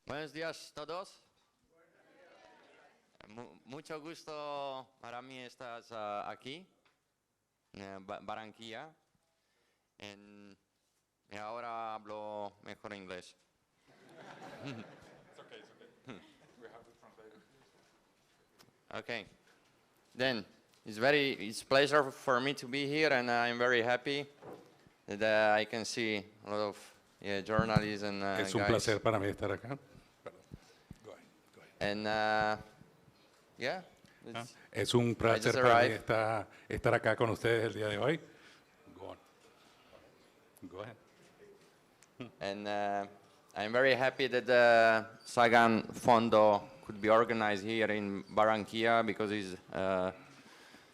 Buenos días a todos. Mucho gusto para mí estar aquí, en Barranquilla. Y ahora hablo mejor inglés. It's okay. We have to translate it. Okay. Then it's a pleasure for me to be here, and I'm very happy that I can see a lot of journalists and Es un guys. placer para mí estar acá. Perdón. Go ahead. And yeah. Es un placer just para mí arrived. estar acá con ustedes el día de hoy. Go on. Go ahead. And I'm very happy that the Sagan Fondo could be organized here in Barranquilla because it's a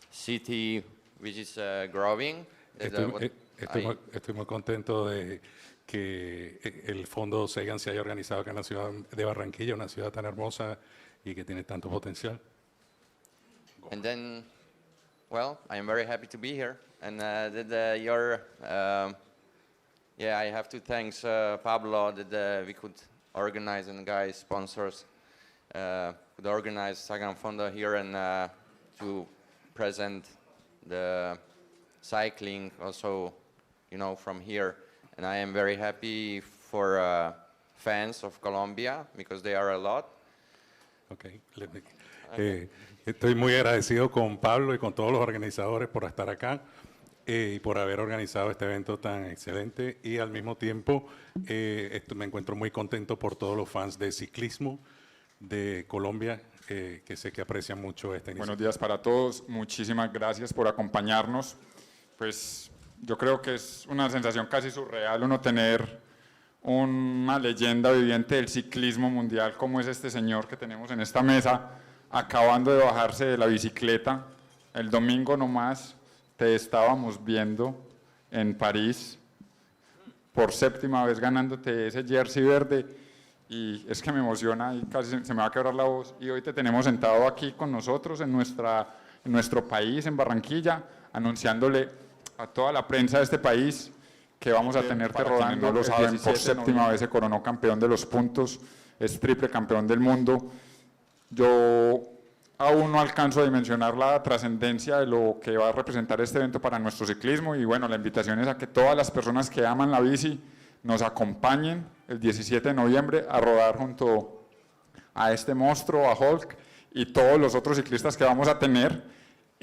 city which is growing. Estoy muy contento de que el Fondo Sagan se haya organizado acá en la ciudad de Barranquilla, una ciudad tan hermosa y que tiene tanto potencial. And then, well, I'm very happy to be here. And I have to thank Pablo that we could organize, and guys, sponsors, could organize Sagan Fondo here and to present the cycling also, from here. And I am very happy for fans of Colombia because they are a lot. Okay. Estoy muy agradecido con Pablo y con todos los organizadores por estar acá y por haber organizado este evento tan excelente, y al mismo tiempo me encuentro muy contento por todos los fans de ciclismo de Colombia que sé que aprecian mucho esta iniciativa. Buenos días para todos, muchísimas gracias por acompañarnos. Pues yo creo que es una sensación casi surreal uno tener una leyenda viviente del ciclismo mundial como es este señor que tenemos en esta mesa, acabando de bajarse de la bicicleta. El domingo nomás te estábamos viendo en París, por 7ª vez ganándote ese jersey verde, y es que me emociona y casi se me va a quebrar la voz. Y hoy te tenemos sentado aquí con nosotros en nuestro país, en Barranquilla, anunciándole a toda la prensa de este país que vamos a tenerte rodando. No lo saben, por 7ª vez se coronó campeón de los puntos, es triple campeón del mundo. Yo aún no alcanzo a dimensionar la trascendencia de lo que va a representar este evento para nuestro ciclismo, y bueno, la invitación es a que todas las personas que aman la bici nos acompañen el 17 de noviembre a rodar junto a este monstruo, a Hulk, y todos los otros ciclistas que vamos a tener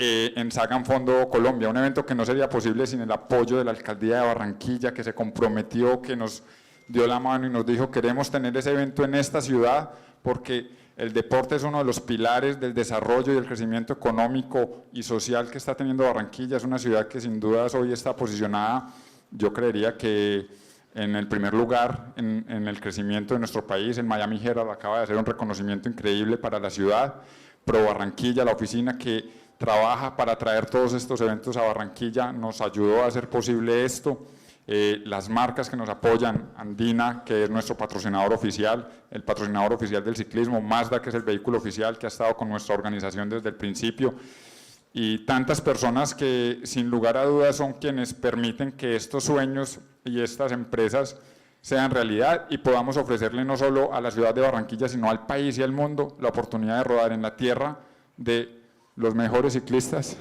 en Sagan Fondo Colombia, un evento que no sería posible sin el apoyo de la Alcaldía de Barranquilla, que se comprometió, que nos dio la mano y nos dijo: queremos tener ese evento en esta ciudad porque el deporte es uno de los pilares del desarrollo y del crecimiento económico y social que está teniendo Barranquilla. Es una ciudad que sin dudas hoy está posicionada, yo creería que en el primer lugar en el crecimiento de nuestro país. En Miami Herald acaba de hacer un reconocimiento increíble para la ciudad. Pro Barranquilla, la oficina que trabaja para traer todos estos eventos a Barranquilla, nos ayudó a hacer posible esto. Las marcas que nos apoyan, Andina, que es nuestro patrocinador oficial, el patrocinador oficial del ciclismo, Mazda, que es el vehículo oficial que ha estado con nuestra organización desde el principio, y tantas personas que sin lugar a dudas son quienes permiten que estos sueños y estas empresas sean realidad y podamos ofrecerle no solo a la ciudad de Barranquilla, sino al país y al mundo la oportunidad de rodar en la tierra de los mejores ciclistas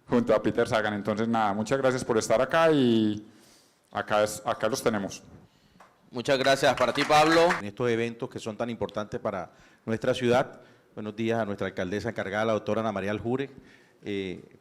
junto a Peter Sagan. Entonces nada, muchas gracias por estar acá y acá los tenemos. Muchas gracias para ti, Pablo. En estos eventos que son tan importantes para nuestra ciudad. Buenos días a nuestra alcaldesa encargada, la doctora Ana María Aljure.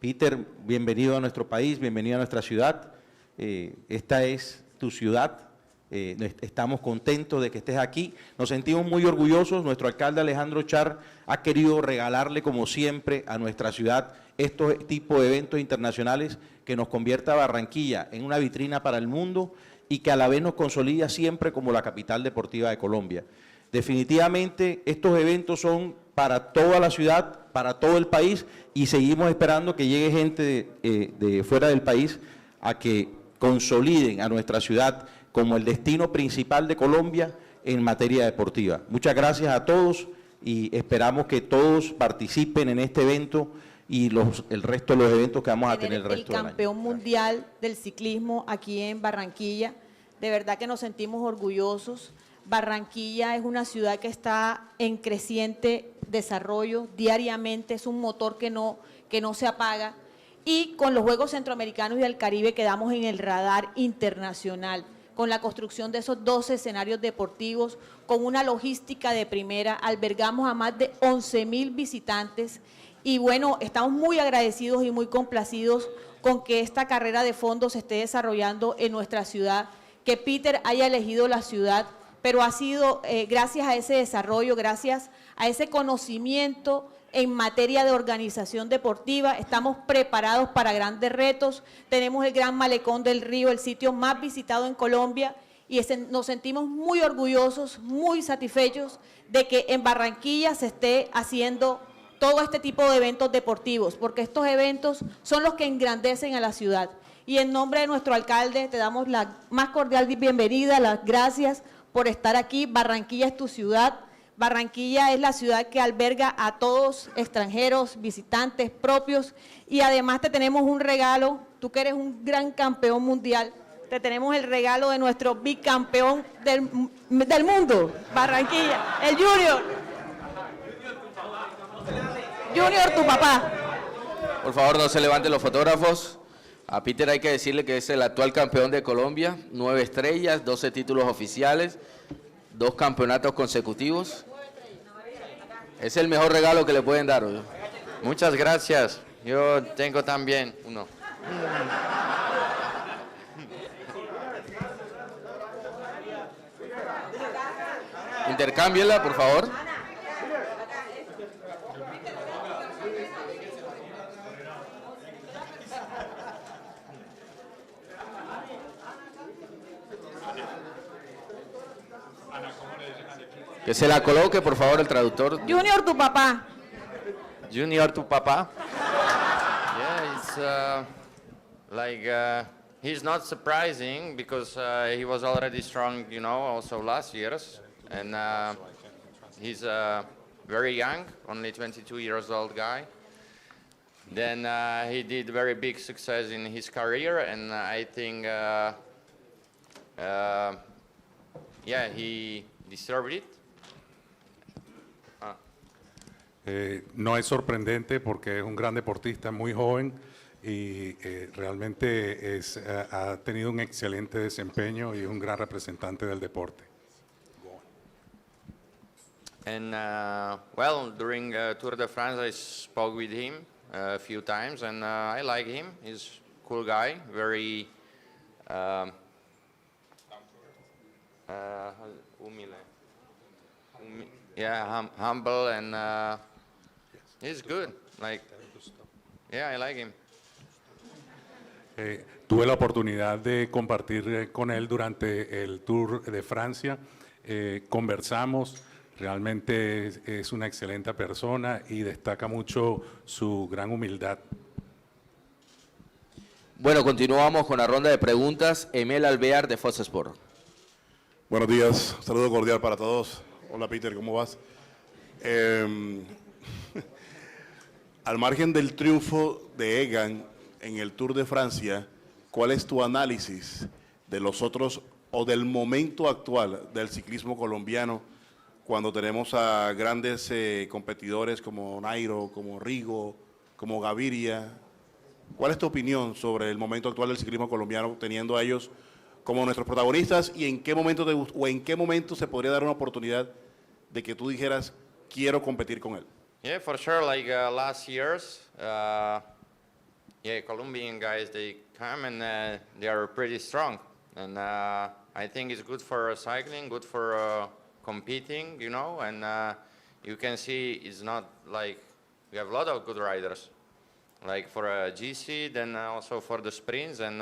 Peter, bienvenido a nuestro país, bienvenido a nuestra ciudad. Esta es tu ciudad. Estamos contentos de que estés aquí. Nos sentimos muy orgullosos. Nuestro alcalde Alejandro Char ha querido regalarle, como siempre, a nuestra ciudad estos tipos de eventos internacionales que nos convierta a Barranquilla en una vitrina para el mundo y que a la vez nos consolida siempre como la capital deportiva de Colombia. Definitivamente estos eventos son para toda la ciudad, para todo el país, y seguimos esperando que llegue gente de fuera del país a que consoliden a nuestra ciudad como el destino principal de Colombia en materia deportiva. Muchas gracias a todos y esperamos que todos participen en este evento y el resto de los eventos que vamos a tener el resto del año. El campeón mundial del ciclismo aquí en Barranquilla, de verdad que nos sentimos orgullosos. Barranquilla es una ciudad que está en creciente desarrollo diariamente, es un motor que no se apaga, y con los Juegos Centroamericanos y del Caribe quedamos en el radar internacional, con la construcción de esos 12 escenarios deportivos, con una logística de primera, albergamos a más de 11,000 visitantes, y bueno, estamos muy agradecidos y muy complacidos con que esta carrera de fondo se esté desarrollando en nuestra ciudad, que Peter haya elegido la ciudad, pero ha sido gracias a ese desarrollo, gracias a ese conocimiento en materia de organización deportiva. Estamos preparados para grandes retos. Tenemos el Gran Malecón del Río, el sitio más visitado en Colombia, y nos sentimos muy orgullosos, muy satisfechos de que en Barranquilla se esté haciendo todo este tipo de eventos deportivos, porque estos eventos son los que engrandecen a la ciudad. Y en nombre de nuestro alcalde te damos la más cordial bienvenida, las gracias por estar aquí. Barranquilla es tu ciudad. Barranquilla es la ciudad que alberga a todos, extranjeros, visitantes, propios, y además te tenemos un regalo, tú que eres un gran campeón mundial, te tenemos el regalo de nuestro bicampeón del mundo, Barranquilla, el Junior. Junior, tu papá. Por favor, no se levanten los fotógrafos. A Peter hay que decirle que es el actual campeón de Colombia, 9 estrellas, 12 títulos oficiales, 2 campeonatos consecutivos. Es el mejor regalo que le pueden dar. ¿O? Muchas gracias. Yo tengo también uno. Intercámbienla, por favor. Que se la coloque, por favor, el traductor. Junior, tu papá. Junior, tu papá. Yeah, it's he's not surprising because he was already strong, you know, also last years, and he's very young, only 22 years old guy. Then he did very big success in his career, and I think, yeah, he deserved it. No es sorprendente porque es un gran deportista, muy joven, y realmente ha tenido un excelente desempeño y es un gran representante del deporte. And well, during Tour de France, I spoke with him a few times, and I like him. He's a cool guy, very humble. Yeah, humble, and he's good. Like, yeah, I like him. Tuve la oportunidad de compartir con él durante el Tour de Francia. Conversamos, realmente es una excelente persona y destaca mucho su gran humildad. Bueno, continuamos con la ronda de preguntas. Emel Alvear, de Fox Sport. Buenos días, saludo cordial para todos. Hola Peter, ¿cómo vas? Al margen del triunfo de Sagan en el Tour de Francia, ¿cuál es tu análisis de los otros o del momento actual del ciclismo colombiano cuando tenemos a grandes competidores como Nairo, como Rigo, como Gaviria? ¿Cuál es tu opinión sobre el momento actual del ciclismo colombiano teniendo a ellos como nuestros protagonistas y en qué momento se podría dar una oportunidad de que tú dijeras quiero competir con él? Yeah, for sure. Like last years, yeah, Colombian guys, they come and they are pretty strong, and I think it's good for cycling, good for competing, you know. And you can see it's not like we have a lot of good riders, like for GC, then also for the sprints, and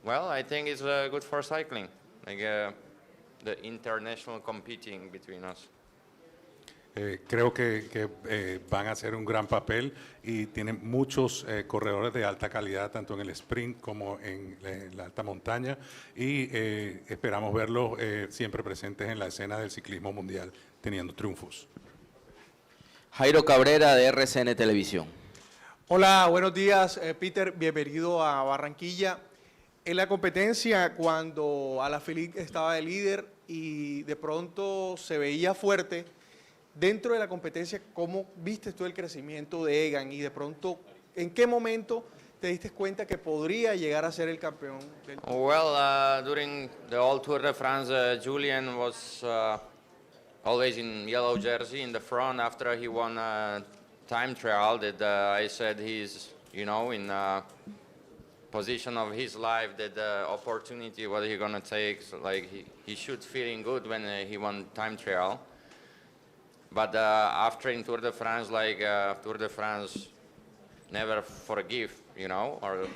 well, I think it's good for cycling, like the international competing between us. Creo que van a hacer un gran papel y tienen muchos corredores de alta calidad, tanto en el sprint como en la alta montaña, y esperamos verlos siempre presentes en la escena del ciclismo mundial, teniendo triunfos. Jairo Cabrera, de RCN Televisión. Hola, buenos días, Peter, bienvenido a Barranquilla. En la competencia, cuando Alaphilippe estaba de líder y de pronto se veía fuerte, dentro de la competencia, ¿cómo viste tú el crecimiento de Egan? Y de pronto, ¿en qué momento te diste cuenta que podría llegar a ser el campeón del Tour? Well, during the whole Tour de France, Julian was always in yellow jersey in the front. After he won time trial, that I said he's, you know, in position of his life, that the opportunity what he gonna take, so like he should feeling good when he won time trial. But after in Tour de France, like Tour de France never forgive, you know, or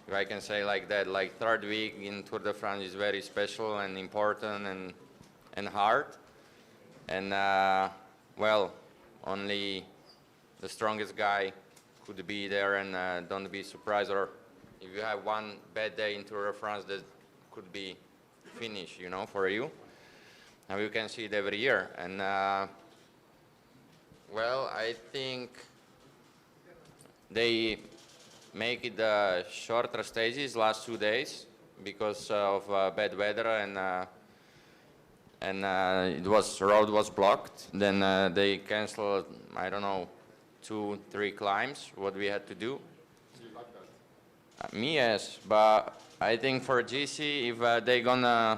if I can say like that, like third week in Tour de France is very special and important and hard. And well, only the strongest guy could be there, and don't be surprised, or if you have one bad day in Tour de France, that could be finished, you know, for you. And you can see it every year. And well, I think they make it shorter stages last 2 days because of bad weather, and road was blocked. Then they canceled, I don't know, 2-3 climbs what we had to do. Me, yes, but I think for GC, if they gonna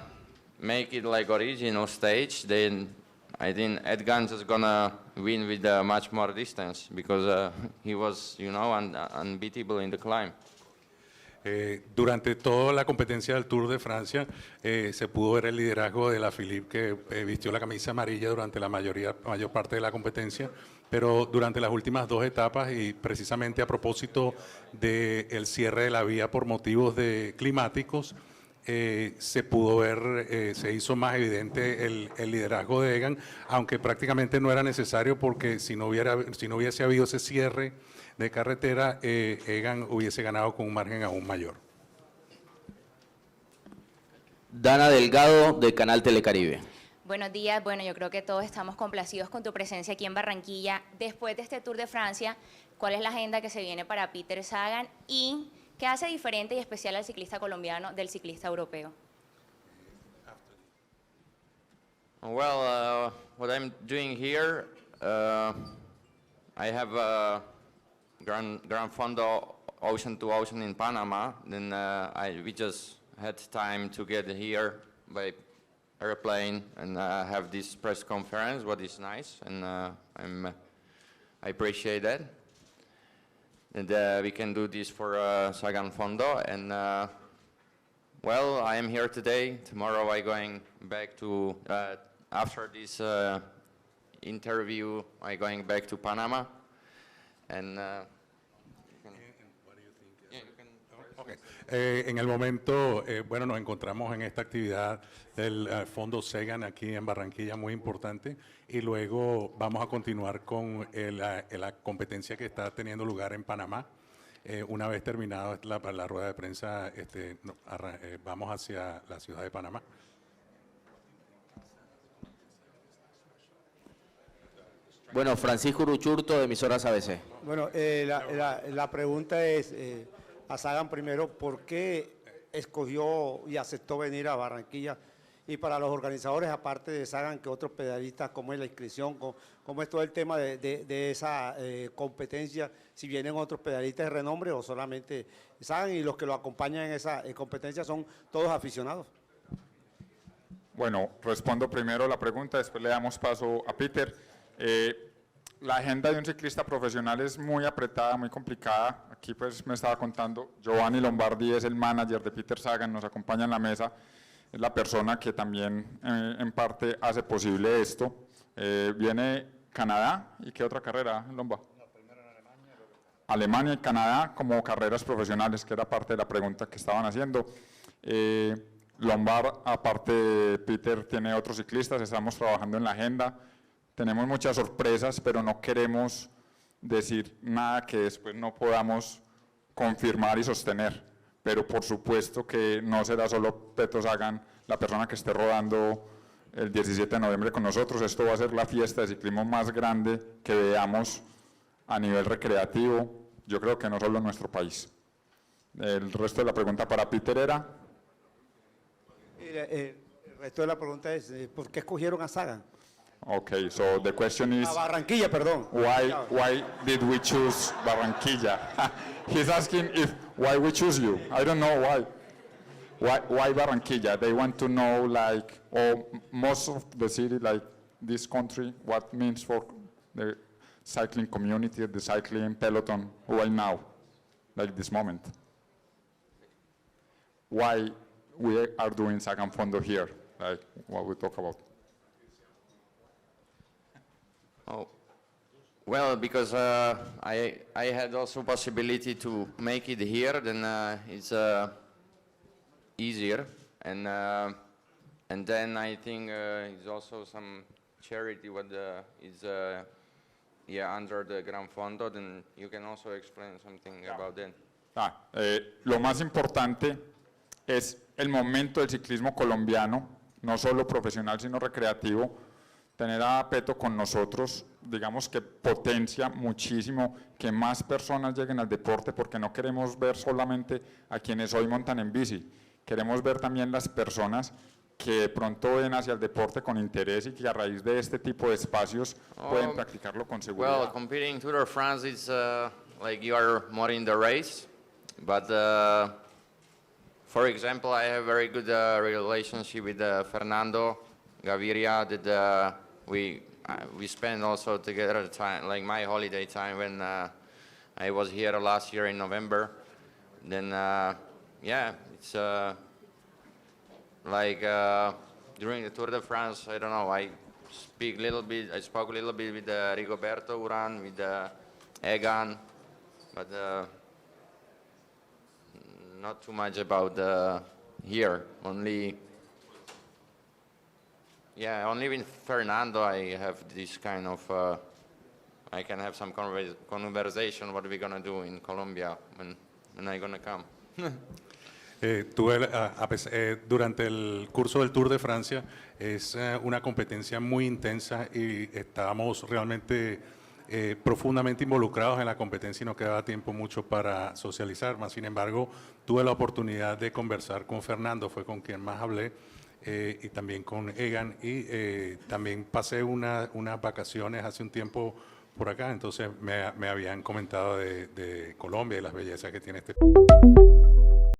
make it like original stage, then I think Edgans is gonna win with much more distance because he was, you know, unbeatable in the climb. Durante toda la competencia del Tour de Francia se pudo ver el liderazgo de Alaphilippe, que vistió la camisa amarilla durante la mayor parte de la competencia, pero durante las últimas 2 etapas, y precisamente a propósito del cierre de la vía por motivos climáticos, se pudo ver, se hizo más evidente el liderazgo de Egan, aunque prácticamente no era necesario, porque si no hubiese habido ese cierre de carretera, Egan hubiese ganado con un margen aún mayor. Dana Delgado, de Canal Telecaribe. Buenos días. Bueno, yo creo que todos estamos complacidos con tu presencia aquí en Barranquilla. Después de este Tour de Francia, ¿cuál es la agenda que se viene para Peter Sagan y qué hace diferente y especial al ciclista colombiano del ciclista europeo? Well, what I'm doing here, I have Gran Fondo ocean to ocean in Panama. Then we just had time to get here by airplane and have this press conference, what is nice, and I appreciate that. And we can do this for Sagan Fondo, and well, I am here today. Tomorrow I going back to, after this interview, I going back to Panama, and En el momento, bueno, nos encontramos en esta actividad del Fondo Sagan aquí en Barranquilla, muy importante, y luego vamos a continuar con la competencia que está teniendo lugar en Panamá. Una vez terminada la rueda de prensa, vamos hacia la ciudad de Panamá. Bueno, Francisco Uruchurto, de Emisoras ABC. Bueno, la pregunta es a Sagan primero, ¿por qué escogió y aceptó venir a Barranquilla? Y para los organizadores, aparte de Sagan, que otros pedalistas, ¿cómo es la inscripción? ¿Cómo es todo el tema de esa competencia? Si vienen otros pedalistas de renombre o solamente Sagan, y los que lo acompañan en esa competencia son todos aficionados. Bueno, respondo primero la pregunta, después le damos paso a Peter. La agenda de un ciclista profesional es muy apretada, muy complicada. Aquí pues me estaba contando, Giovanni Lombardi es el manager de Peter Sagan, nos acompaña en la mesa, es la persona que también en parte hace posible esto. Viene Canadá, ¿y qué otra carrera, Lomba? Alemania y Canadá como carreras profesionales, que era parte de la pregunta que estaban haciendo. Lombard, aparte de Peter, tiene otros ciclistas, estamos trabajando en la agenda. Tenemos muchas sorpresas, pero no queremos decir nada que después no podamos confirmar y sostener. Pero por supuesto que no será solo Petro Sagan la persona que esté rodando el 17 de noviembre con nosotros. Esto va a ser la fiesta de ciclismo más grande que veamos a nivel recreativo, yo creo que no solo en nuestro país. El resto de la pregunta para Peter era, El resto de la pregunta es, ¿por qué escogieron a Sagan? okay, so the question is, A Barranquilla, perdón. why did we choose Barranquilla? He's asking if why we choose you. I don't know why. Why Barranquilla? They want to know, like, most of the city, like this country, what means for the cycling community, the cycling peloton right now, like this moment. Why we are doing Sagan Fondo here, like what we talk about. Oh, well, because I had also possibility to make it here, then it's easier, and then I think it's also some charity what is under the Gran Fondo. Then you can also explain something about that. Lo más importante es el momento del ciclismo colombiano, no solo profesional sino recreativo. Tener a Peto con nosotros, digamos que potencia muchísimo que más personas lleguen al deporte, porque no queremos ver solamente a quienes hoy montan en bici, queremos ver también las personas que de pronto ven hacia el deporte con interés y que a raíz de este tipo de espacios pueden practicarlo con seguridad. Well, competing Tour de France is like you are more in the race, but for example, I have very good relationship with Fernando Gaviria. That we spend also together time, like my holiday time when I was here last year in November. Then yeah, it's like during the Tour de France, I don't know, I spoke a little bit with Rigoberto Urán, with Egan, but not too much about here. Only with Fernando I have this kind of, I can have some conversation what we're gonna do in Colombia when I'm gonna come. Durante el curso del Tour de Francia es una competencia muy intensa y estábamos realmente profundamente involucrados en la competencia y no quedaba tiempo mucho para socializar. Más sin embargo, tuve la oportunidad de conversar con Fernando, fue con quien más hablé, y también con Egan, y también pasé unas vacaciones hace un tiempo por acá, entonces me habían comentado de Colombia y las bellezas que tiene este